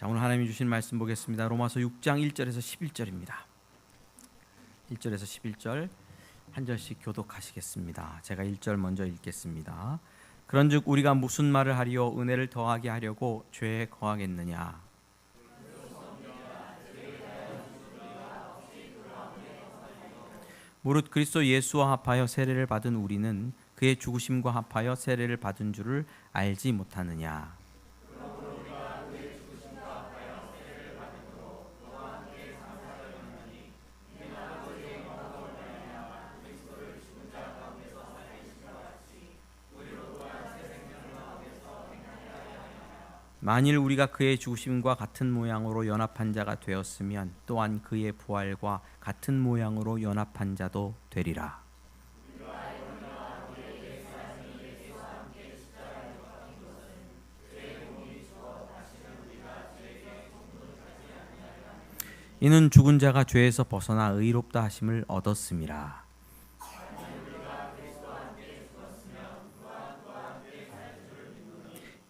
자, 오늘 하나님이 주신 말씀 보겠습니다. 로마서 6장 1절에서 11절입니다. 1절에서 11절 한 절씩 교독하시겠습니다. 제가 1절 먼저 읽겠습니다. 그런즉 우리가 무슨 말을 하리요? 은혜를 더하게 하려고 죄에 거하겠느냐? 무릇 그리스도 예수와 합하여 세례를 받은 우리는 그의 죽으심과 합하여 세례를 받은 줄을 알지 못하느냐? 만일 우리가 그의 죽으심과 같은 모양으로 연합한 자가 되었으면 또한 그의 부활과 같은 모양으로 연합한 자도 되리라. '이는 죽은 자가 죄에서 벗어나 의롭다 하심을 얻었음이라.'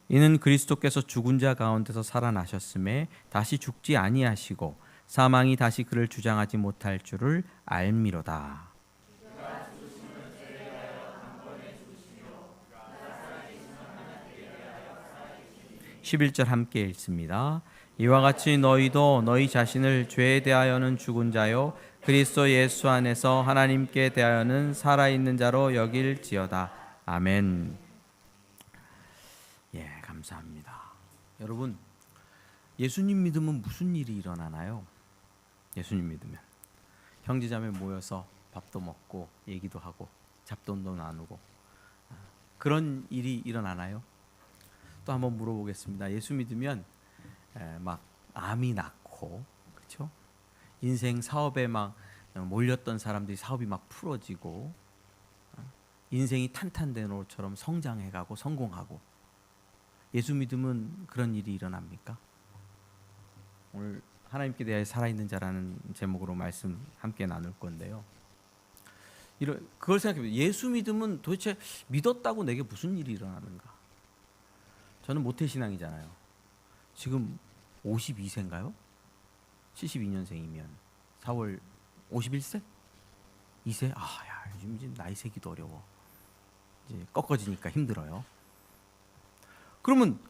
이는 그리스도께서 죽은 자 가운데서 살아나셨음에 다시 죽지 아니하시고 사망이 다시 그를 주장하지 못할 줄을 알미로다. (11절) 함께 읽습니다. 이와 같이 너희도 너희 자신을 죄에 대하여는 죽은 자요 그리스도 예수 안에서 하나님께 대하여는 살아있는 자로 여길지어다. 아멘. 예, 감사합니다. 여러분, 예수님 믿으면 무슨 일이 일어나나요? 예수님 믿으면 형제자매 모여서 밥도 먹고 얘기도 하고 잡돈도 나누고 그런 일이 일어나나요? 또 한번 물어보겠습니다. 예수 믿으면 막 암이 낫고, 그렇죠? 인생 사업에 막 몰렸던 사람들이 사업이 막 풀어지고 인생이 탄탄된 것처럼 성장해가고 성공하고 예수 믿으면 그런 일이 일어납니까? 오늘 하나님께 대하여 살아있는 자라는 제목으로 말씀 함께 나눌 건데요. 그걸 생각해보세요. 예수 믿으면 도대체 믿었다고 내게 무슨 일이 일어나는가? 저는 모태신앙이잖아요. 지금 52세인가요? 72년생이면 4월 51세? 2세? 요즘 이제 나이 세기도 어려워. 이제 꺾어지니까 힘들어요. 그러면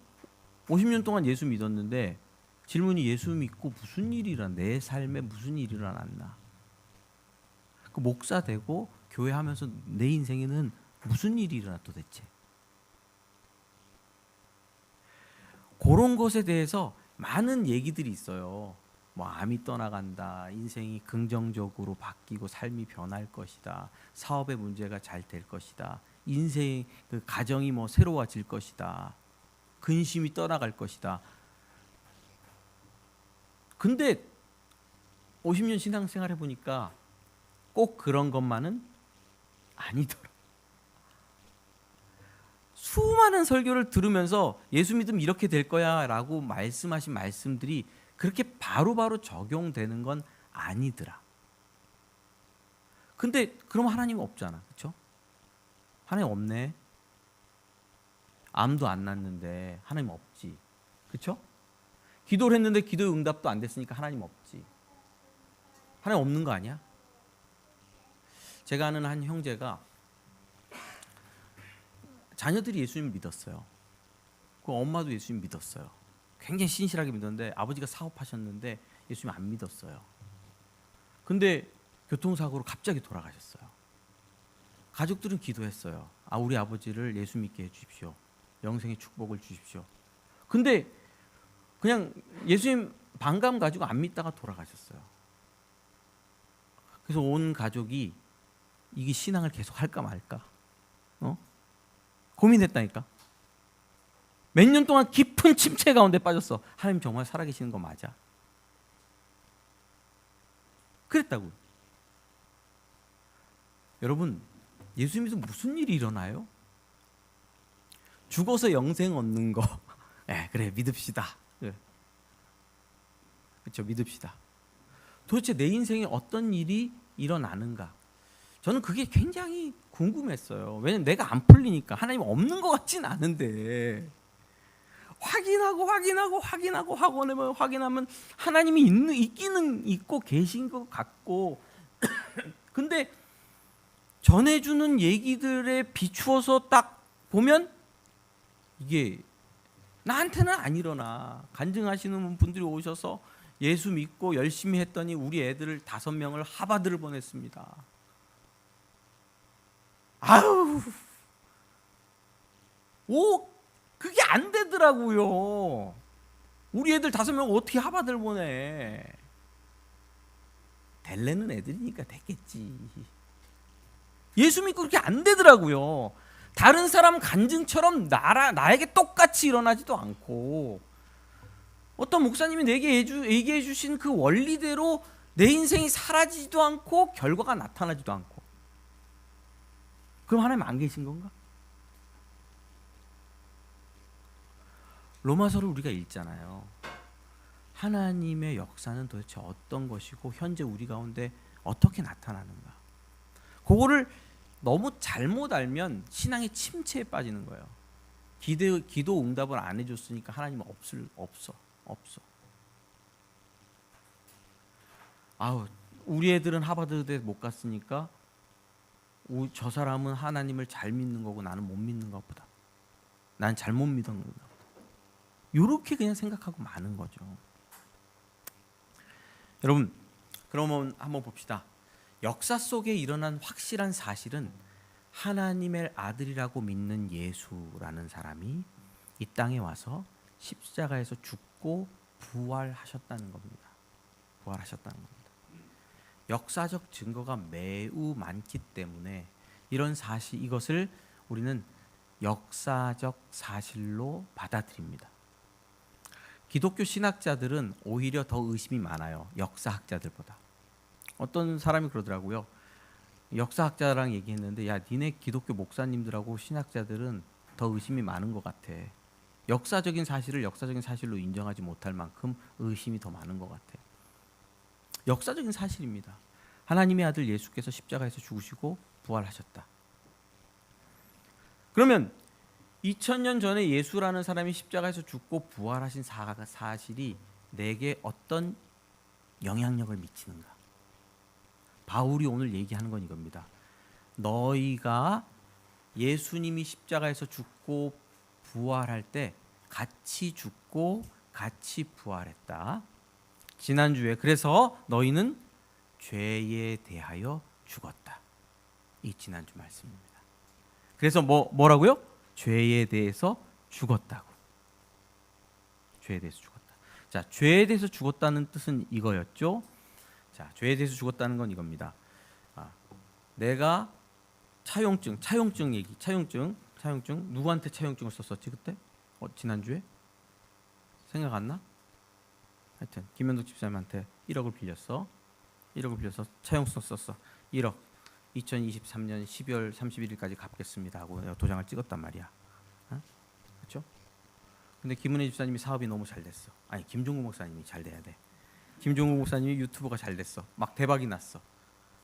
50년 동안 예수 믿었는데 질문이 예수 믿고 무슨 일이 일어나? 내 삶에 무슨 일이 일어났나? 그 목사 되고 교회 하면서 내 인생에는 무슨 일이 일어나 도대체? 그런 것에 대해서 많은 얘기들이 있어요. 뭐 암이 떠나간다, 인생이 긍정적으로 바뀌고 삶이 변할 것이다, 사업의 문제가 잘 될 것이다, 인생 그 가정이 뭐 새로워질 것이다, 근심이 떠나갈 것이다. 근데 50년 신앙생활 해보니까 꼭 그런 것만은 아니더라. 수많은 설교를 들으면서 예수 믿으면 이렇게 될 거야 라고 말씀하신 말씀들이 그렇게 바로바로 적용되는 건 아니더라. 근데 그럼 하나님 없잖아. 그렇죠? 하나님 없네. 암도 안 났는데 하나님 없지. 그렇죠? 기도를 했는데 기도의 응답도 안 됐으니까 하나님 없지. 하나님 없는 거 아니야? 제가 아는 한 형제가 자녀들이 예수님 믿었어요. 그 엄마도 예수님 믿었어요. 굉장히 신실하게 믿었는데 아버지가 사업하셨는데 예수님 안 믿었어요. 근데 교통사고로 갑자기 돌아가셨어요. 가족들은 기도했어요. 우리 아버지를 예수 믿게 해주십시오. 영생의 축복을 주십시오. 근데 그냥 예수님 반감 가지고 안 믿다가 돌아가셨어요. 그래서 온 가족이 이게 신앙을 계속 할까 말까 고민했다니까. 몇 년 동안 깊은 침체 가운데 빠졌어. 하나님 정말 살아계시는 거 맞아? 그랬다고. 여러분, 예수 믿으면 무슨 일이 일어나요? 죽어서 영생 얻는 거. 그래, 믿읍시다. 그렇죠, 믿읍시다. 도대체 내 인생에 어떤 일이 일어나는가? 저는 그게 굉장히 궁금했어요. 왜냐면 내가 안 풀리니까. 하나님 없는 것 같진 않은데 확인하면 하나님이 있기는 있고 계신 것 같고 근데 전해주는 얘기들에 비추어서 딱 보면 이게 나한테는 안 일어나. 간증하시는 분들이 오셔서 예수 믿고 열심히 했더니 우리 애들을 5명을 하버드를 보냈습니다. 아유, 그게 안 되더라고요. 우리 애들 5명 어떻게 하버드를 보내? 될래는 애들이니까 됐겠지. 예수 믿고 그렇게 안 되더라고요. 다른 사람 간증처럼 나에게 똑같이 일어나지도 않고 어떤 목사님이 내게 얘기해 주신 그 원리대로 내 인생이 사라지지도 않고 결과가 나타나지도 않고 그럼 하나님 안 계신 건가? 로마서를 우리가 읽잖아요. 하나님의 역사는 도대체 어떤 것이고 현재 우리 가운데 어떻게 나타나는가? 그거를 너무 잘못 알면 신앙의 침체에 빠지는 거예요. 기도 응답을 안 해줬으니까 하나님은 없어. 우리 애들은 하버드대 못 갔으니까 저 사람은 하나님을 잘 믿는 거고 나는 못 믿는 것보다. 난 잘못 믿었는가 보다. 이렇게 그냥 생각하고 마는 거죠. 여러분, 그러면 한번 봅시다. 역사 속에 일어난 확실한 사실은 하나님의 아들이라고 믿는 예수라는 사람이 이 땅에 와서 십자가에서 죽고 부활하셨다는 겁니다. 역사적 증거가 매우 많기 때문에 이런 사실, 이것을 우리는 역사적 사실로 받아들입니다. 기독교 신학자들은 오히려 더 의심이 많아요. 역사학자들보다. 어떤 사람이 그러더라고요. 역사학자랑 얘기했는데 야, 니네 기독교 목사님들하고 신학자들은 더 의심이 많은 것 같아. 역사적인 사실을 역사적인 사실로 인정하지 못할 만큼 의심이 더 많은 것 같아. 역사적인 사실입니다. 하나님의 아들 예수께서 십자가에서 죽으시고 부활하셨다. 그러면 2000년 전에 예수라는 사람이 십자가에서 죽고 부활하신 사실이 내게 어떤 영향력을 미치는가? 바울이 오늘 얘기하는 건 이겁니다. 너희가 예수님이 십자가에서 죽고 부활할 때 같이 죽고 같이 부활했다. 지난주에 그래서 너희는 죄에 대하여 죽었다. 이 지난주 말씀입니다. 그래서 뭐라고요? 죄에 대해서 죽었다고. 죄에 대해서 죽었다. 자, 죄에 대해서 죽었다는 뜻은 이거였죠. 자, 죄에 대해서 죽었다는 건 이겁니다. 내가 차용증 누구한테 차용증을 썼었지 그때? 지난주에? 생각 안 나? 하여튼 김현덕 집사님한테 1억을 빌렸어. 1억을 빌려서 차용증 썼어. 1억 2023년 12월 31일까지 갚겠습니다 하고 내가 도장을 찍었단 말이야. 그렇죠? 근데 김은혜 집사님이 사업이 너무 잘 됐어. 아니, 김종국 목사님이 잘 돼야 돼. 김종국 목사님이 유튜브가 잘 됐어. 막 대박이 났어.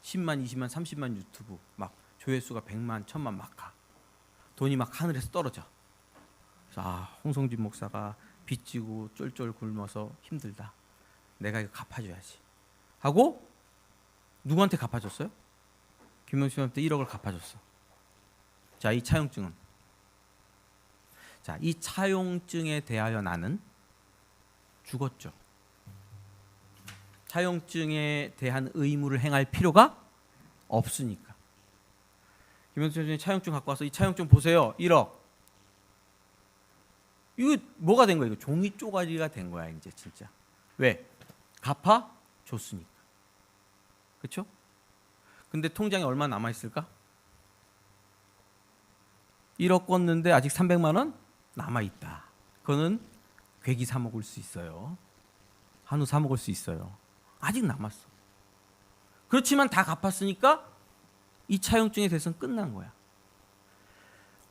10만, 20만, 30만 유튜브 막 조회수가 100만, 1000만 막 가. 돈이 막 하늘에서 떨어져. 그래서 홍성진 목사가 빚지고 쫄쫄 굶어서 힘들다. 내가 이거 갚아줘야지 하고 누구한테 갚아줬어요? 김영수한테 1억을 갚아줬어. 자, 이 차용증은? 자, 이 차용증에 대하여 나는 죽었죠. 차용증에 대한 의무를 행할 필요가 없으니까. 김영수 선생님이 차용증 갖고 와서 이 차용증 보세요. 1억. 이거 뭐가 된 거야? 이거 종이 쪼가리가 된 거야 이제 진짜. 왜? 갚아줬으니까. 그렇죠? 근데 통장에 얼마 남아 있을까? 1억 껐는데 아직 300만 원 남아 있다. 그거는 괴기 사 먹을 수 있어요. 한우 사 먹을 수 있어요. 아직 남았어. 그렇지만 다 갚았으니까 이 차용증에 대해서는 끝난 거야.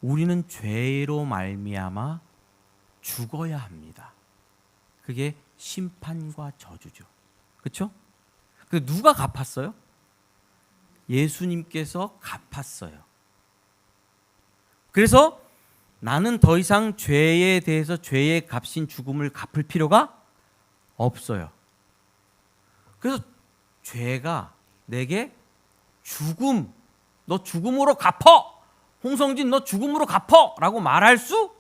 우리는 죄로 말미암아 죽어야 합니다. 그게 심판과 저주죠. 그렇죠? 그 누가 갚았어요? 예수님께서 갚았어요. 그래서 나는 더 이상 죄에 대해서 죄의 값인 죽음을 갚을 필요가 없어요. 그래서 죄가 내게 죽음, 너 죽음으로 갚어! 홍성진 너 죽음으로 갚어! 라고 말할 수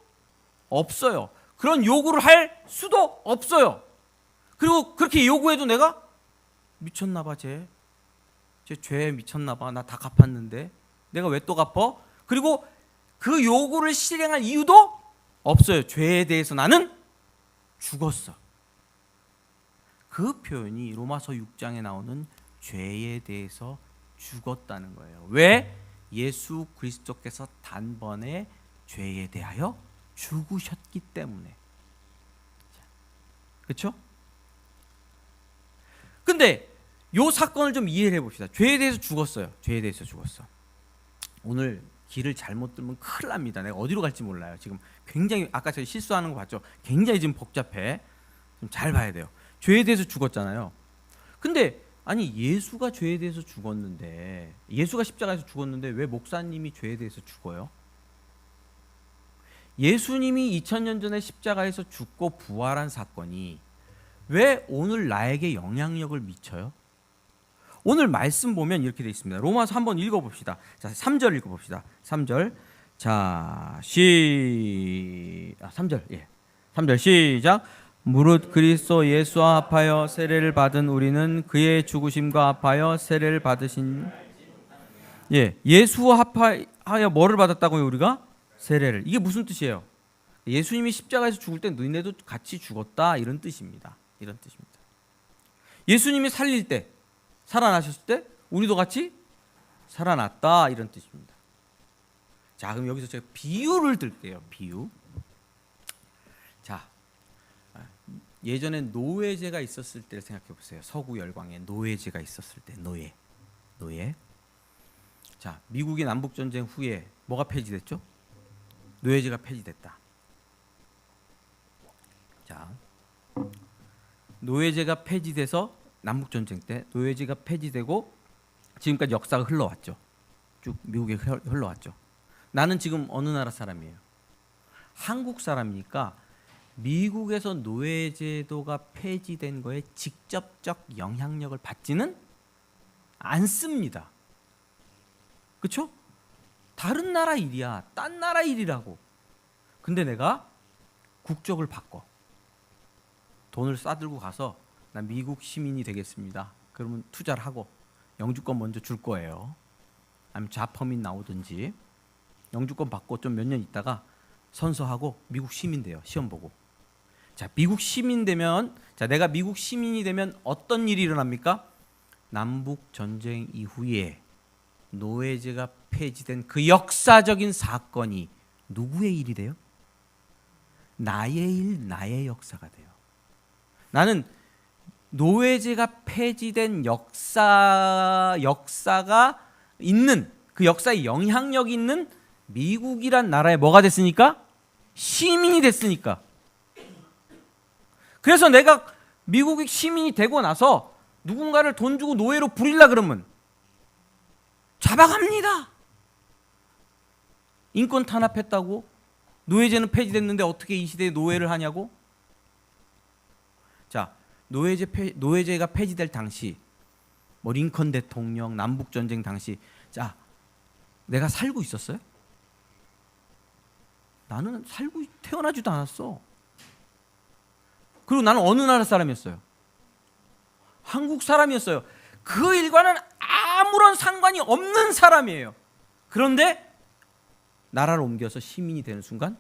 없어요. 그런 요구를 할 수도 없어요. 그리고 그렇게 요구해도 내가 미쳤나 봐, 쟤 죄에 미쳤나 봐. 나 다 갚았는데 내가 왜 또 갚어? 그리고 그 요구를 실행할 이유도 없어요. 죄에 대해서 나는 죽었어. 그 표현이 로마서 6장에 나오는 죄에 대해서 죽었다는 거예요. 왜? 예수 그리스도께서 단번에 죄에 대하여 죽으셨기 때문에. 그렇죠? 근데 요 사건을 좀 이해를 해봅시다. 죄에 대해서 죽었어요. 죄에 대해서 죽었어. 오늘 길을 잘못 들면 큰일 납니다. 내가 어디로 갈지 몰라요. 지금 굉장히 아까 제가 실수하는 거 봤죠? 굉장히 지금 복잡해. 좀 잘 봐야 돼요. 죄에 대해서 죽었잖아요. 근데 아니 예수가 죄에 대해서 죽었는데, 예수가 십자가에서 죽었는데 왜 목사님이 죄에 대해서 죽어요? 예수님이 2000년 전에 십자가에서 죽고 부활한 사건이 왜 오늘 나에게 영향력을 미쳐요? 오늘 말씀 보면 이렇게 되어 있습니다. 로마서 한번 읽어봅시다. 자, 3절 읽어봅시다. 3절. 자, 3절. 예. 3절 시작. 무릇 그리스도 예수와 합하여 세례를 받은 우리는 그의 죽으심과 합하여 세례를 받으신, 예, 예수와 합하여 뭐를 받았다고요? 우리가 세례를. 이게 무슨 뜻이에요? 예수님이 십자가에서 죽을 때 너희네도 같이 죽었다, 이런 뜻입니다. 이런 뜻입니다. 예수님이 살릴 때, 살아나셨을 때 우리도 같이 살아났다, 이런 뜻입니다. 자, 그럼 여기서 제가 비유를 들게요. 비유. 자, 예전에 노예제가 있었을 때를 생각해 보세요. 서구 열강에 노예제가 있었을 때, 노예. 자, 미국의 남북 전쟁 후에 뭐가 폐지됐죠? 노예제가 폐지됐다. 자, 노예제가 폐지돼서 남북 전쟁 때 노예제가 폐지되고 지금까지 역사가 흘러왔죠. 쭉 미국에 흘러왔죠. 나는 지금 어느 나라 사람이에요? 한국 사람이니까 미국에서 노예제도가 폐지된 거에 직접적 영향력을 받지는 않습니다. 그렇죠? 다른 나라 일이야. 딴 나라 일이라고. 근데 내가 국적을 바꿔. 돈을 싸들고 가서 난 미국 시민이 되겠습니다. 그러면 투자를 하고 영주권 먼저 줄 거예요. 아니면 자퍼민 나오든지 영주권 받고 좀 몇 년 있다가 선서하고 미국 시민 돼요. 시험 보고. 자, 미국 시민 되면, 자, 내가 미국 시민이 되면 어떤 일이 일어납니까? 남북 전쟁 이후에 노예제가 폐지된 그 역사적인 사건이 누구의 일이 돼요? 나의 일, 나의 역사가 돼요. 나는 노예제가 폐지된 역사가 있는, 그 역사에 영향력이 있는 미국이란 나라에 뭐가 됐으니까? 시민이 됐으니까. 그래서 내가 미국의 시민이 되고 나서 누군가를 돈 주고 노예로 부리려 그러면 잡아갑니다. 인권 탄압했다고? 노예제는 폐지됐는데 어떻게 이 시대에 노예를 하냐고? 자, 노예제가 폐지될 당시, 뭐 링컨 대통령, 남북 전쟁 당시, 자, 내가 살고 있었어요? 나는 태어나지도 않았어. 그리고 나는 어느 나라 사람이었어요? 한국 사람이었어요. 그 일과는 아무런 상관이 없는 사람이에요. 그런데 나라를 옮겨서 시민이 되는 순간,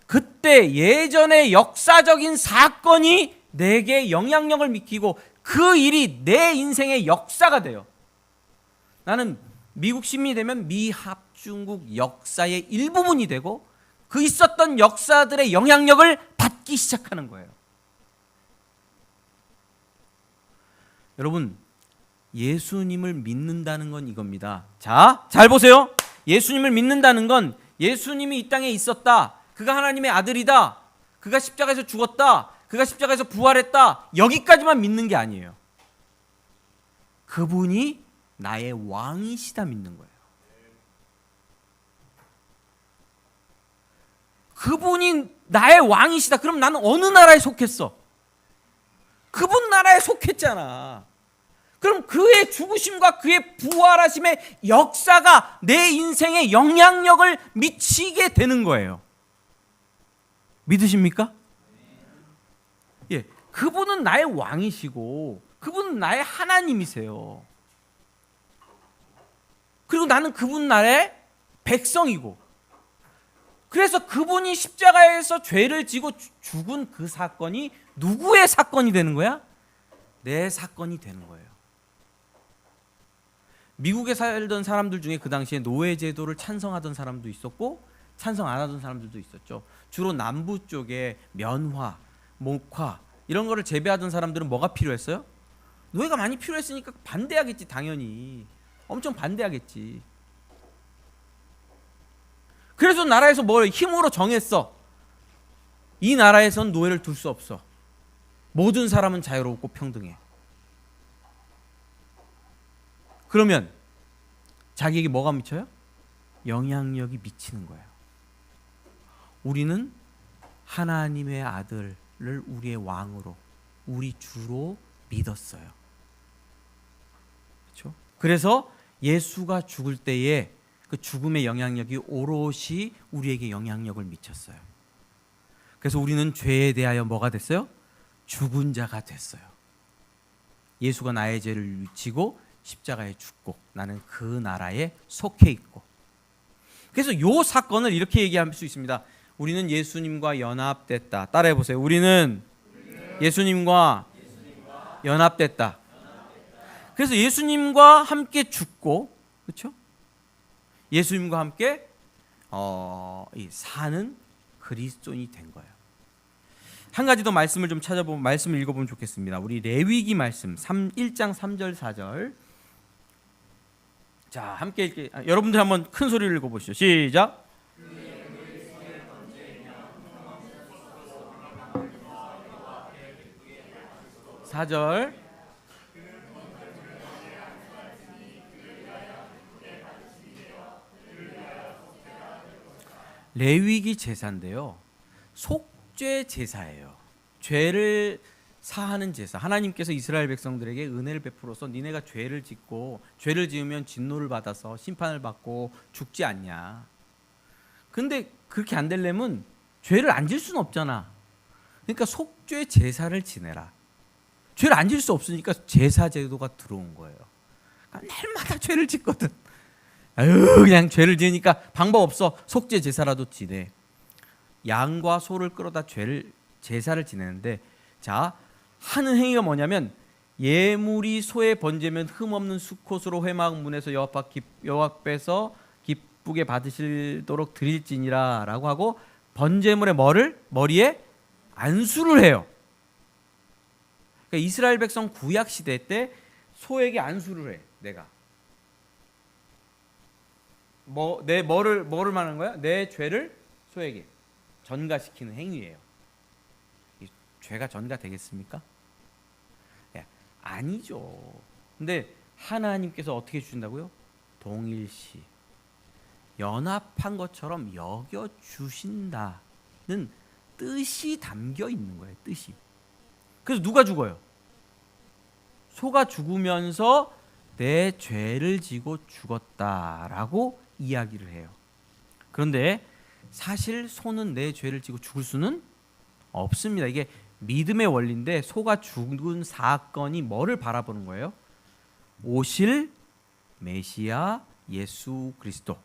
그때 예전의 역사적인 사건이 내게 영향력을 미치고 그 일이 내 인생의 역사가 돼요. 나는 미국 시민이 되면 미합중국 역사의 일부분이 되고 그 있었던 역사들의 영향력을 받기 시작하는 거예요. 여러분, 예수님을 믿는다는 건 이겁니다. 자, 잘 보세요. 예수님을 믿는다는 건 예수님이 이 땅에 있었다, 그가 하나님의 아들이다, 그가 십자가에서 죽었다, 그가 십자가에서 부활했다, 여기까지만 믿는 게 아니에요. 그분이 나의 왕이시다 믿는 거예요. 그분이 나의 왕이시다. 그럼 나는 어느 나라에 속했어? 그분 나라에 속했잖아. 그럼 그의 죽으심과 그의 부활하심의 역사가 내 인생에 영향력을 미치게 되는 거예요. 믿으십니까? 예, 그분은 나의 왕이시고 그분은 나의 하나님이세요. 그리고 나는 그분 나라의 백성이고, 그래서 그분이 십자가에서 죄를 지고 죽은 그 사건이 누구의 사건이 되는 거야? 내 사건이 되는 거예요. 미국에 살던 사람들 중에 그 당시에 노예제도를 찬성하던 사람도 있었고 찬성 안 하던 사람들도 있었죠. 주로 남부 쪽에 면화, 목화 이런 거를 재배하던 사람들은 뭐가 필요했어요? 노예가 많이 필요했으니까 반대하겠지. 당연히 엄청 반대하겠지. 그래서 나라에서 뭘 힘으로 정했어. 이 나라에선 노예를 둘 수 없어. 모든 사람은 자유롭고 평등해. 그러면 자기에게 뭐가 미쳐요? 영향력이 미치는 거예요. 우리는 하나님의 아들을 우리의 왕으로, 우리 주로 믿었어요. 그렇죠? 그래서 예수가 죽을 때에 그 죽음의 영향력이 오롯이 우리에게 영향력을 미쳤어요. 그래서 우리는 죄에 대하여 뭐가 됐어요? 죽은 자가 됐어요. 예수가 나의 죄를 지고 십자가에 죽고 나는 그 나라에 속해 있고. 그래서 이 사건을 이렇게 얘기할 수 있습니다. 우리는 예수님과 연합됐다. 따라해 보세요. 우리는 예수님과 연합됐다. 그래서 예수님과 함께 죽고, 그렇죠? 예수님과 함께 사는 그리스도인이 된 거예요. 한 가지 더 말씀을 좀 찾아보면, 말씀을 읽어보면 좋겠습니다. 우리 레위기 말씀 1장 3절 4절. 자, 함께 읽게. 여러분들 한번 큰 소리를 읽어보시죠. 시작. 4절. 레위기 제사인데요, 속죄 제사예요. 죄를 사하는 제사. 하나님께서 이스라엘 백성들에게 은혜를 베풀어서 니네가 죄를 짓고 죄를 지으면 진노를 받아서 심판을 받고 죽지 않냐. 근데 그렇게 안 되려면 죄를 안 질 수는 없잖아. 그러니까 속죄 제사를 지내라. 죄를 안 질 수 없으니까 제사 제도가 들어온 거예요. 그러니까 날마다 죄를 짓거든. 그냥 죄를 지으니까 방법 없어. 속죄 제사라도 지내. 양과 소를 끌어다 제사를 지내는데, 자, 하는 행위가 뭐냐면, 예물이 소의 번제면 흠없는 수컷으로 회막 문에서 여호와 앞에서 기쁘게 받으시도록 드릴지니라 라고 하고, 번제물의 머리에 안수를 해요. 그러니까 이스라엘 백성 구약 시대 때 소에게 안수를 해. 내가 뭐를 말하는 거야? 내 죄를 소에게 전가시키는 행위예요. 이 죄가 전가되겠습니까? 예, 아니죠. 근데 하나님께서 어떻게 주신다고요? 동일시 연합한 것처럼 여겨 주신다는 뜻이 담겨 있는 거예요. 뜻이. 그래서 누가 죽어요? 소가 죽으면서 내 죄를 지고 죽었다라고 이야기를 해요. 그런데 사실 소는 내 죄를 지고 죽을 수는 없습니다. 이게 믿음의 원리인데, 소가 죽은 사건이 뭐를 바라보는 거예요? 오실 메시아 예수 그리스도.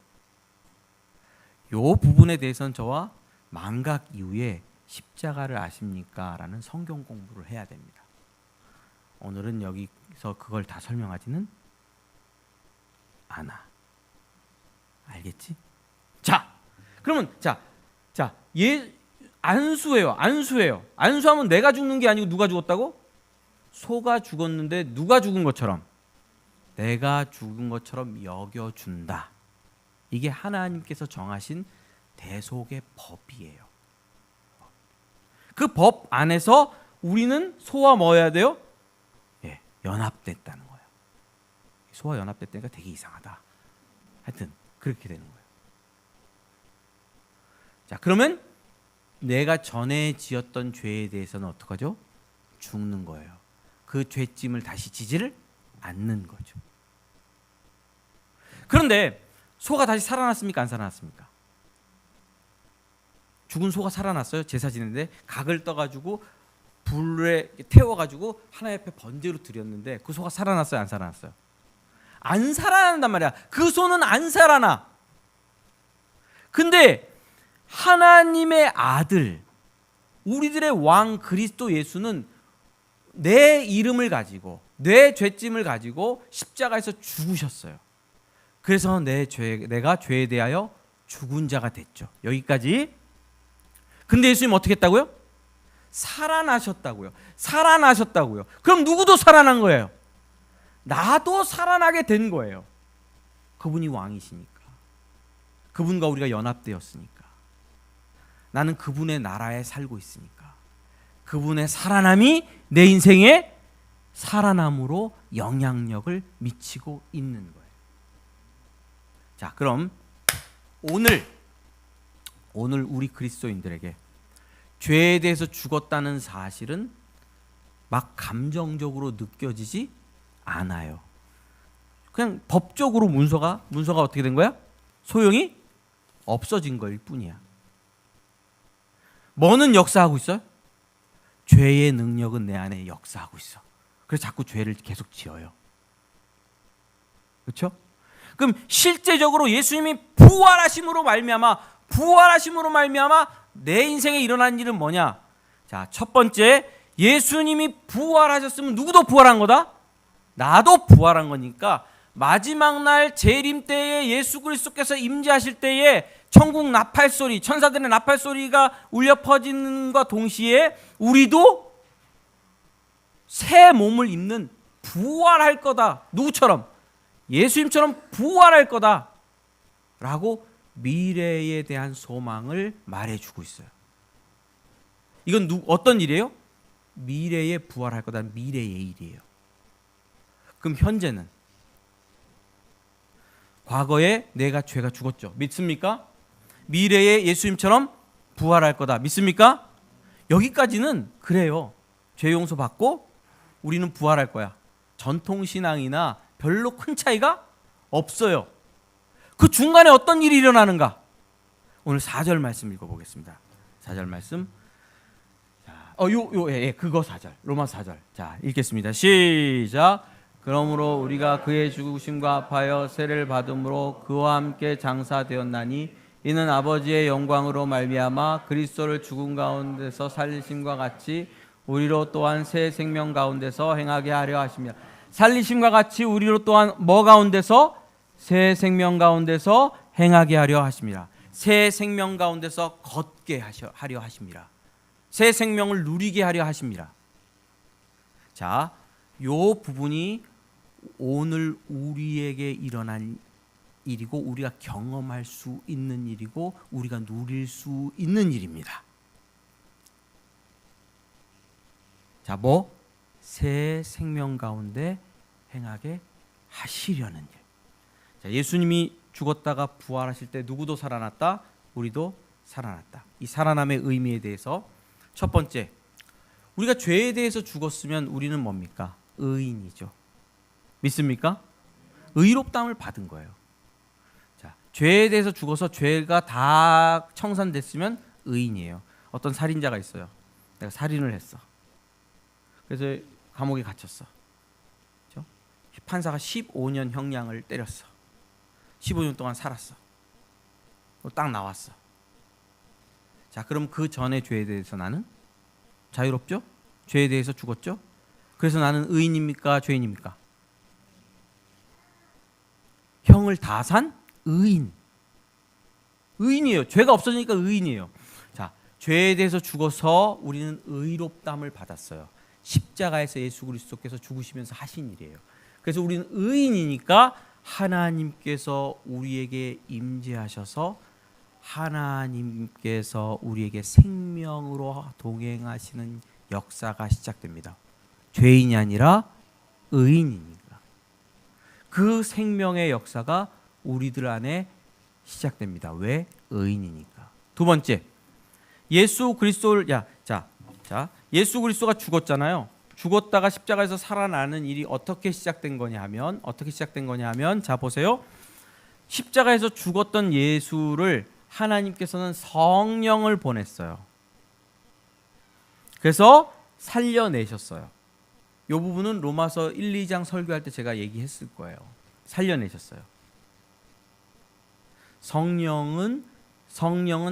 요 부분에 대해서는 저와 망각 이후에 십자가를 아십니까? 라는 성경 공부를 해야 됩니다. 오늘은 여기서 그걸 다 설명하지는 않아. 알겠지? 자, 그러면 안수해요. 안수하면 내가 죽는 게 아니고 누가 죽었다고? 소가 죽었는데 누가 죽은 것처럼, 내가 죽은 것처럼 여겨준다. 이게 하나님께서 정하신 대속의 법이에요. 그 법 안에서 우리는 소와 뭐 해야 돼요? 예, 연합됐다는 거예요. 소와 연합됐다니까 되게 이상하다. 하여튼 그렇게 되는 거예요. 자, 그러면 내가 전에 지었던 죄에 대해서는 어떡하죠? 죽는 거예요. 그 죄짐을 다시 지지를 않는 거죠. 그런데 소가 다시 살아났습니까? 안 살아났습니까? 죽은 소가 살아났어요. 제사 지내는데 각을 떠가지고 불에 태워가지고 하나님 앞에 번제로 드렸는데 그 소가 살아났어요? 안 살아났어요? 안 살아난단 말이야. 그 소는 안 살아나. 근데 하나님의 아들, 우리들의 왕 그리스도 예수는 내 이름을 가지고, 내 죄짐을 가지고 십자가에서 죽으셨어요. 그래서 내가 죄에 대하여 죽은 자가 됐죠. 여기까지. 근데 예수님 어떻게 했다고요? 살아나셨다고요. 살아나셨다고요. 그럼 누구도 살아난 거예요. 나도 살아나게 된 거예요. 그분이 왕이시니까. 그분과 우리가 연합되었으니까. 나는 그분의 나라에 살고 있으니까. 그분의 살아남이 내 인생에 살아남으로 영향력을 미치고 있는 거예요. 자, 그럼 오늘 우리 그리스도인들에게 죄에 대해서 죽었다는 사실은 막 감정적으로 느껴지지 않아요. 그냥 법적으로 문서가 어떻게 된 거야? 소용이 없어진 거일 뿐이야. 뭐는 역사하고 있어요? 죄의 능력은 내 안에 역사하고 있어. 그래서 자꾸 죄를 계속 지어요. 그렇죠? 그럼 실제적으로 예수님이 부활하심으로 말미암아 내 인생에 일어난 일은 뭐냐? 자, 첫 번째, 예수님이 부활하셨으면 누구도 부활한 거다? 나도 부활한 거니까 마지막 날 재림 때에 예수 그리스도께서 임재하실 때에 천국 나팔 소리, 천사들의 나팔 소리가 울려 퍼지는과 동시에 우리도 새 몸을 입는 부활할 거다. 누구처럼? 예수님처럼 부활할 거다. 라고 미래에 대한 소망을 말해주고 있어요. 이건 어떤 일이에요? 미래에 부활할 거다. 미래의 일이에요. 그럼 현재는? 과거에 내가 죄가 죽었죠. 믿습니까? 미래에 예수님처럼 부활할 거다. 믿습니까? 여기까지는 그래요. 죄 용서 받고 우리는 부활할 거야. 전통신앙이나 별로 큰 차이가 없어요. 그 중간에 어떤 일이 일어나는가? 오늘 4절 말씀 읽어보겠습니다. 4절 말씀. 그거 4절. 로마서 4절. 자, 읽겠습니다. 시작. 그러므로 우리가 그의 죽으심과 합하여 세례를 받음으로 그와 함께 장사되었나니 이는 아버지의 영광으로 말미암아 그리스도를 죽은 가운데서 살리심과 같이 우리로 또한 새 생명 가운데서 행하게 하려 하십니다. 살리심과 같이 우리로 또한 뭐 가운데서? 새 생명 가운데서 행하게 하려 하십니다. 새 생명 가운데서 걷게 하려 하십니다. 새 생명을 누리게 하려 하십니다. 자, 요 부분이 오늘 우리에게 일어난 일이고 우리가 경험할 수 있는 일이고 우리가 누릴 수 있는 일입니다. 자, 새 생명 가운데 행하게 하시려는 일. 자, 예수님이 죽었다가 부활하실 때 누구도 살아났다? 우리도 살아났다. 이 살아남의 의미에 대해서 첫 번째, 우리가 죄에 대해서 죽었으면 우리는 뭡니까? 의인이죠. 믿습니까? 의롭다함을 받은 거예요. 자, 죄에 대해서 죽어서 죄가 다 청산됐으면 의인이에요. 어떤 살인자가 있어요. 내가 살인을 했어. 그래서 감옥에 갇혔어. 그렇죠? 판사가 15년 형량을 때렸어. 15년 동안 살았어. 딱 나왔어. 자, 그럼 그 전의 죄에 대해서 나는 자유롭죠? 죄에 대해서 죽었죠? 그래서 나는 의인입니까? 죄인입니까? 형을 다 산 의인. 의인이에요. 죄가 없어지니까 의인이에요. 자, 죄에 대해서 죽어서 우리는 의롭다함을 받았어요. 십자가에서 예수 그리스도께서 죽으시면서 하신 일이에요. 그래서 우리는 의인이니까 하나님께서 우리에게 임재하셔서 하나님께서 우리에게 생명으로 동행하시는 역사가 시작됩니다. 죄인이 아니라 의인이니까. 그 생명의 역사가 우리들 안에 시작됩니다. 왜? 의인이니까. 두 번째, 예수 그리스도를 예수 그리스도가 죽었잖아요. 죽었다가 십자가에서 살아나는 일이 어떻게 시작된 거냐 하면 자 보세요. 십자가에서 죽었던 예수를 하나님께서는 성령을 보냈어요. 그래서 살려내셨어요. 이 부분은 로마서 1, 2장 설교할 때 제가 얘기했을 거예요. 살려내셨어요. 성령은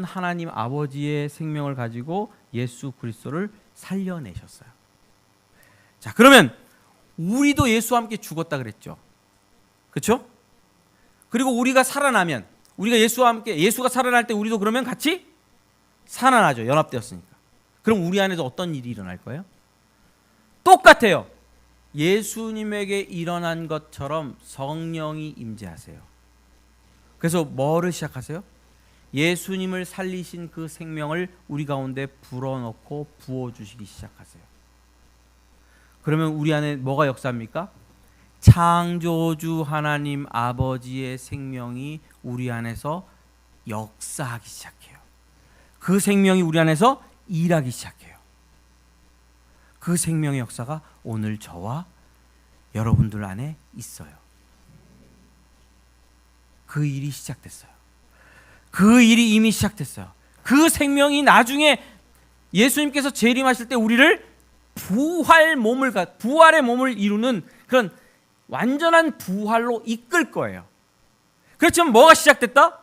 하나님 아버지의 생명을 가지고 예수 그리스도를 살려내셨어요. 자, 그러면 우리도 예수와 함께 죽었다 그랬죠. 그렇죠? 그리고 우리가 살아나면, 우리가 예수가 살아날 때 우리도 그러면 같이 살아나죠. 연합되었으니까. 그럼 우리 안에서 어떤 일이 일어날 거예요? 똑같아요. 예수님에게 일어난 것처럼 성령이 임재하세요. 그래서 뭐를 시작하세요? 예수님을 살리신 그 생명을 우리 가운데 불어넣고 부어주시기 시작하세요. 그러면 우리 안에 뭐가 역사합니까? 창조주 하나님 아버지의 생명이 우리 안에서 역사하기 시작해요. 그 생명이 우리 안에서 일하기 시작해요. 그 생명의 역사가 오늘 저와 여러분들 안에 있어요. 그 일이 시작됐어요. 그 일이 이미 시작됐어요. 그 생명이 나중에 예수님께서 재림하실 때 우리를 부활의 몸을 이루는 그런 완전한 부활로 이끌 거예요. 그렇지만 뭐가 시작됐다?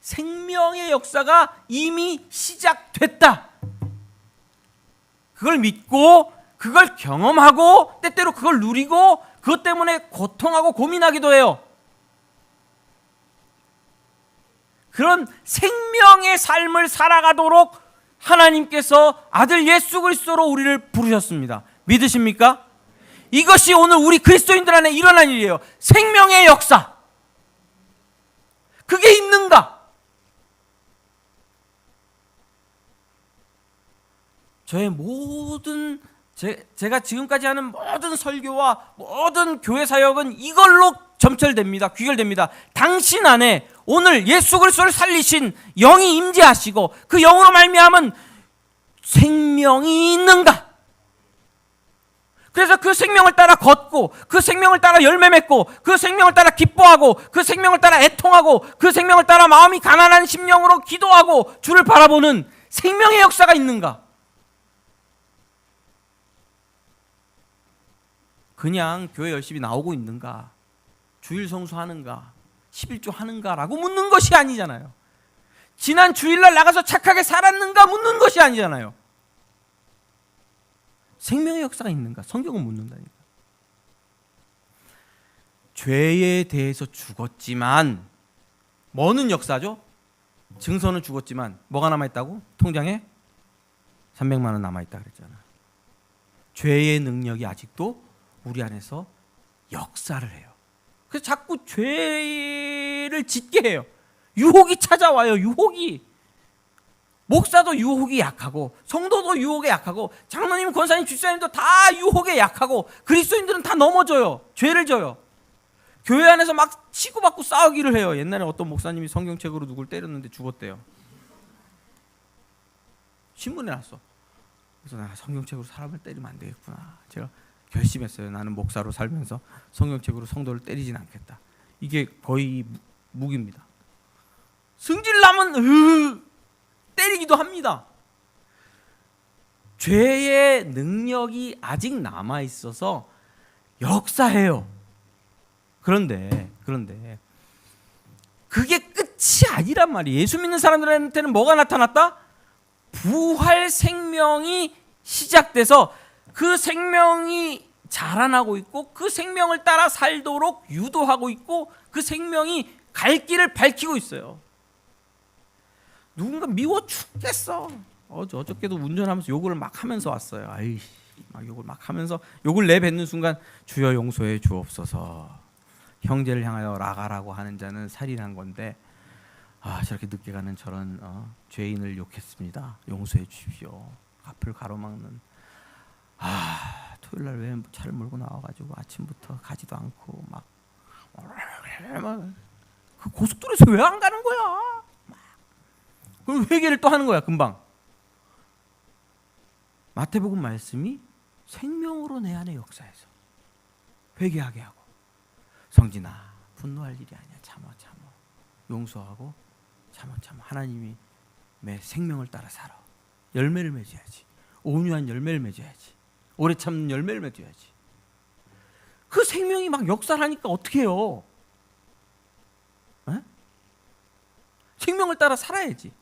생명의 역사가 이미 시작됐다. 그걸 믿고 그걸 경험하고 때때로 그걸 누리고 그것 때문에 고통하고 고민하기도 해요. 그런 생명의 삶을 살아가도록 하나님께서 아들 예수 그리스도로 우리를 부르셨습니다. 믿으십니까? 이것이 오늘 우리 그리스도인들 안에 일어난 일이에요. 생명의 역사. 그게 있는가? 저의 모든 제가 지금까지 하는 모든 설교와 모든 교회 사역은 이걸로 점철됩니다. 귀결됩니다. 당신 안에 오늘 예수 그리스도를 살리신 영이 임재하시고 그 영으로 말미암은 생명이 있는가? 그래서 그 생명을 따라 걷고 그 생명을 따라 열매 맺고 그 생명을 따라 기뻐하고 그 생명을 따라 애통하고 그 생명을 따라 마음이 가난한 심령으로 기도하고 주를 바라보는 생명의 역사가 있는가? 그냥 교회 열심히 나오고 있는가? 주일 성수하는가? 11조 하는가라고 묻는 것이 아니잖아요. 지난 주일날 나가서 착하게 살았는가 묻는 것이 아니잖아요. 생명의 역사가 있는가? 성경은 묻는다니까. 죄에 대해서 죽었지만 뭐는 역사죠? 증서는 죽었지만 뭐가 남아있다고? 통장에 300만 원 남아있다 그랬잖아. 죄의 능력이 아직도 우리 안에서 역사를 해요. 그래서 자꾸 죄를 짓게 해요. 유혹이 찾아와요. 유혹이. 목사도 유혹이 약하고 성도도 유혹에 약하고 장로님, 권사님, 집사님도 다 유혹에 약하고 그리스도인들은 다 넘어져요. 죄를 져요. 교회 안에서 막 치고받고 싸우기를 해요. 옛날에 어떤 목사님이 성경책으로 누굴 때렸는데 죽었대요. 신문에 났어. 그래서 내가 성경책으로 사람을 때리면 안 되겠구나. 제가 결심했어요. 나는 목사로 살면서 성경책으로 성도를 때리진 않겠다. 이게 거의 무기입니다. 승질나면 때리기도 합니다. 죄의 능력이 아직 남아 있어서 역사해요. 그런데 그게 끝이 아니란 말이에요. 예수 믿는 사람들한테는 뭐가 나타났다? 부활 생명이 시작돼서 그 생명이 자라나고 있고 그 생명을 따라 살도록 유도하고 있고 그 생명이 갈 길을 밝히고 있어요. 누군가 미워 죽겠어. 어저께도 운전하면서 욕을 막 하면서 왔어요. 아이씨, 막 욕을 막 하면서 욕을 내뱉는 순간 주여 용서해 주옵소서. 형제를 향하여 라가라고 하는 자는 살인한 건데 저렇게 늦게 가는 저런 죄인을 욕했습니다. 용서해 주십시오. 앞을 가로막는 토요일날 왜 차를 몰고 나와가지고 아침부터 가지도 않고 막 그 고속도로에서 왜 안 가는 거야? 그럼 회개를 또 하는 거야 금방. 마태복음 말씀이 생명으로 내 안에 역사해서 회개하게 하고, 성진아 분노할 일이 아니야, 참아 용서하고 참아 하나님이 내 생명을 따라 살아. 열매를 맺어야지. 온유한 열매를 맺어야지. 오래 참는 열매를 맺어야지. 그 생명이 막 역사를 하니까 어떻게 해요? 에? 생명을 따라 살아야지.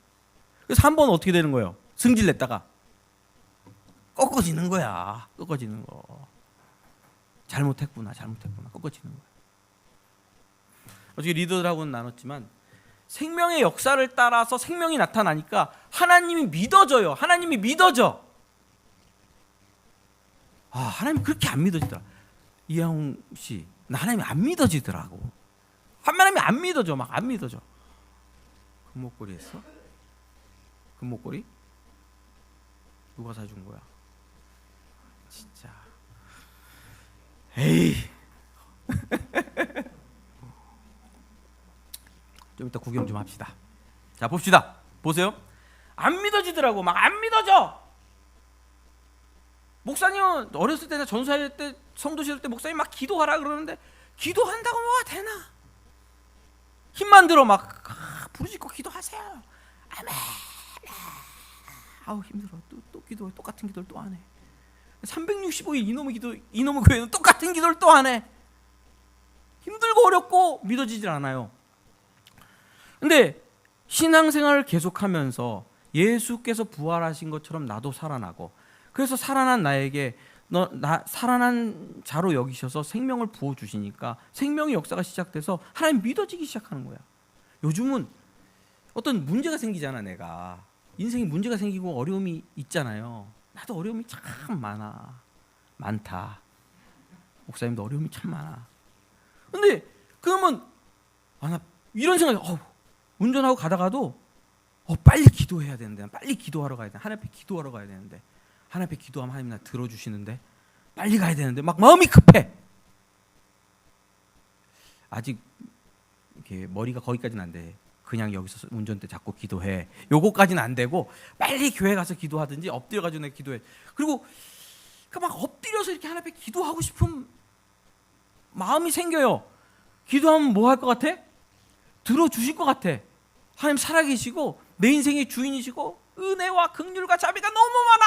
그래서 한 번 어떻게 되는 거예요? 승질 냈다가 꺾어지는 거야. 꺾어지는 거. 잘못했구나 꺾어지는 거야. 어저께 리더들하고는 나눴지만 생명의 역사를 따라서 생명이 나타나니까 하나님이 믿어져요. 하나님이 믿어져. 하나님 그렇게 안 믿어지더라. 이하웅 씨, 나 하나님이 안 믿어지더라고. 하나님이 안 믿어져. 막 안 믿어져. 금목걸이 했어? 금목걸이? 누가 사준 거야? 진짜. 에이. 좀 이따 구경 좀 합시다. 자, 봅시다. 보세요. 안 믿어지더라고. 막 안 믿어져. 목사님은 어렸을 때나 전사할 때, 성도 시절 때 목사님 막 기도하라 그러는데 기도한다고 뭐가 되나? 힘만 들어 막 부르짖고 기도하세요. 아멘. 아우 힘들어. 또 기도해. 똑같은 기도를 또 안 해. 365일 이놈의 교회는 똑같은 기도를 또 안 해. 힘들고 어렵고 믿어지질 않아요. 근데 신앙생활을 계속하면서 예수께서 부활하신 것처럼 나도 살아나고, 그래서 살아난 나에게 나 살아난 자로 여기셔서 생명을 부어 주시니까 생명의 역사가 시작돼서 하나님 믿어지기 시작하는 거야. 요즘은 어떤 문제가 생기잖아. 내가 인생에 문제가 생기고 어려움이 있잖아요. 나도 어려움이 참 많다. 목사님도 어려움이 참 많아. 근데 그러면 나 이런 생각이 운전하고 가다가도 빨리 기도해야 되는데, 빨리 기도하러 가야 돼. 하나님 앞에 기도하러 가야 되는데, 하나님 앞에 기도하면 하나님 나 들어주시는데 빨리 가야 되는데 막 마음이 급해. 아직 이렇게 머리가 거기까지는 안 돼. 그냥 여기서 운전대 잡고 기도해. 요거까지는 안 되고 빨리 교회 가서 기도하든지 엎드려가지고 내가 기도해. 그리고 막 엎드려서 이렇게 하나님 앞에 기도하고 싶은 마음이 생겨요. 기도하면 뭐 할 것 같아? 들어주실 것 같아. 하나님 살아계시고 내 인생의 주인이시고 은혜와 긍휼과 자비가 너무 많아.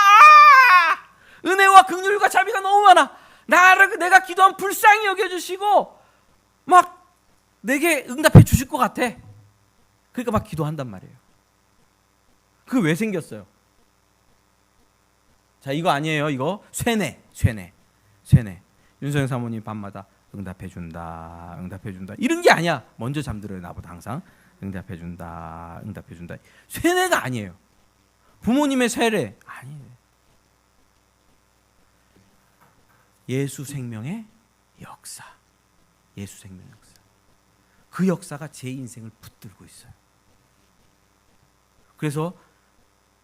은혜와 긍휼과 자비가 너무 많아. 내가 기도하면 불쌍히 여겨주시고 막 내게 응답해 주실 것 같아. 그러니까 막 기도한단 말이에요. 그게 왜 생겼어요? 자, 이거 아니에요. 이거 쇠뇌. 윤서영 사모님 밤마다 응답해준다 이런 게 아니야. 먼저 잠들어요. 나보다 항상 응답해준다. 쇠뇌가 아니에요. 부모님의 세례 아니에요. 예수 생명의 역사. 그 역사가 제 인생을 붙들고 있어요. 그래서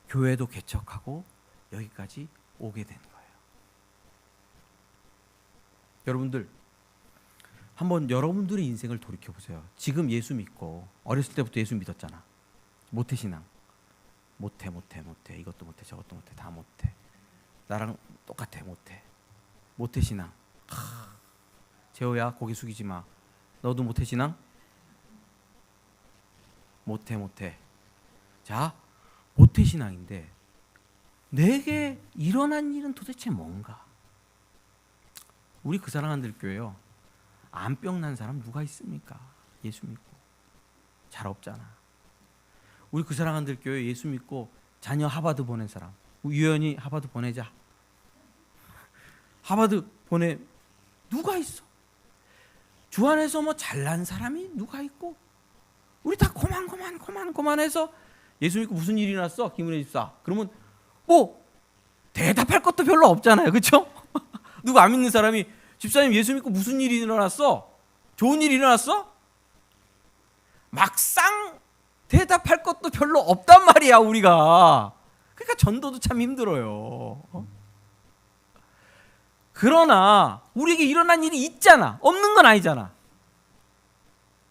교회도 개척하고 여기까지 오게 된 거예요. 여러분들 한번 여러분들의 인생을 돌이켜 보세요. 지금 예수 믿고 어렸을 때부터 예수 믿었잖아. 모태신앙. 못해. 이것도 못해, 저것도 못해, 다 못해. 나랑 똑같아, 못해. 모태신앙. 재호야, 고개 숙이지 마. 너도 모태신앙? 못해. 자, 모태신앙인데 내게 일어난 일은 도대체 뭔가? 우리 그 사랑하는 교회요. 암병 난 사람 누가 있습니까? 예수 믿고. 잘 없잖아. 우리 그 사랑하는 교회 예수 믿고 자녀 하버드 보낸 사람. 유연히 하버드 보내자. 하버드 보내 누가 있어? 주 안에서 뭐 잘난 사람이 누가 있고? 우리 다 고만해서 예수 믿고 무슨 일이 났어? 김은혜 집사. 그러면 뭐 대답할 것도 별로 없잖아요. 그렇죠? 누가 안 믿는 사람이 집사님 예수 믿고 무슨 일이 일어났어? 좋은 일이 일어났어? 막상 대답할 것도 별로 없단 말이야, 우리가. 그러니까 전도도 참 힘들어요. 그러나 우리에게 일어난 일이 있잖아. 없는 건 아니잖아.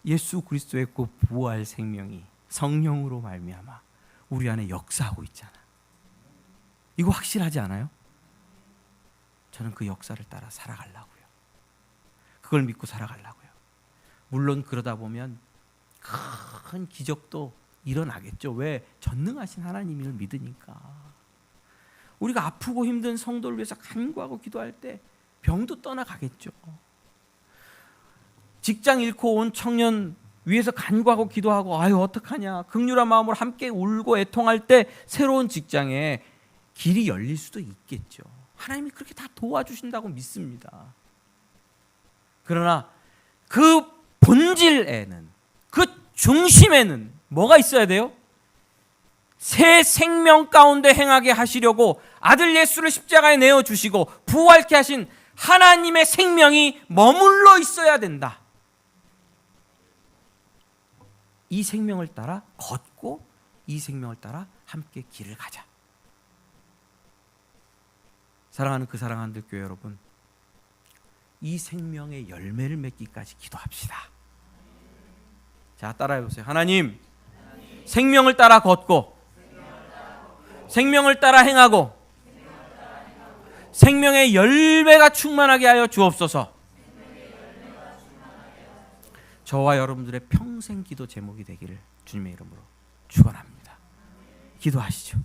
예수 그리스도의 그 부활 생명이 성령으로 말미암아 우리 안에 역사하고 있잖아. 이거 확실하지 않아요? 저는 그 역사를 따라 살아가려고요. 그걸 믿고 살아가려고요. 물론 그러다 보면 큰 기적도 일어나겠죠. 왜? 전능하신 하나님을 믿으니까. 우리가 아프고 힘든 성도를 위해서 간구하고 기도할 때 병도 떠나가겠죠. 직장 잃고 온 청년 위해서 간구하고 기도하고 아유 어떡하냐 긍휼한 마음으로 함께 울고 애통할 때 새로운 직장에 길이 열릴 수도 있겠죠. 하나님이 그렇게 다 도와주신다고 믿습니다. 그러나 그 본질에는, 그 중심에는 뭐가 있어야 돼요? 새 생명 가운데 행하게 하시려고 아들 예수를 십자가에 내어주시고 부활케 하신 하나님의 생명이 머물러 있어야 된다. 이 생명을 따라 걷고 이 생명을 따라 함께 길을 가자. 사랑하는 그 사랑하는 교회 여러분, 이 생명의 열매를 맺기까지 기도합시다. 자, 따라해보세요. 하나님, 생명을 따라 걷고 생명을 따라 행하고 생명의 열매가 충만하게 하여 주옵소서. 저와 여러분들의 평생 기도 제목이 되기를 주님의 이름으로 축원합니다. 기도하시죠.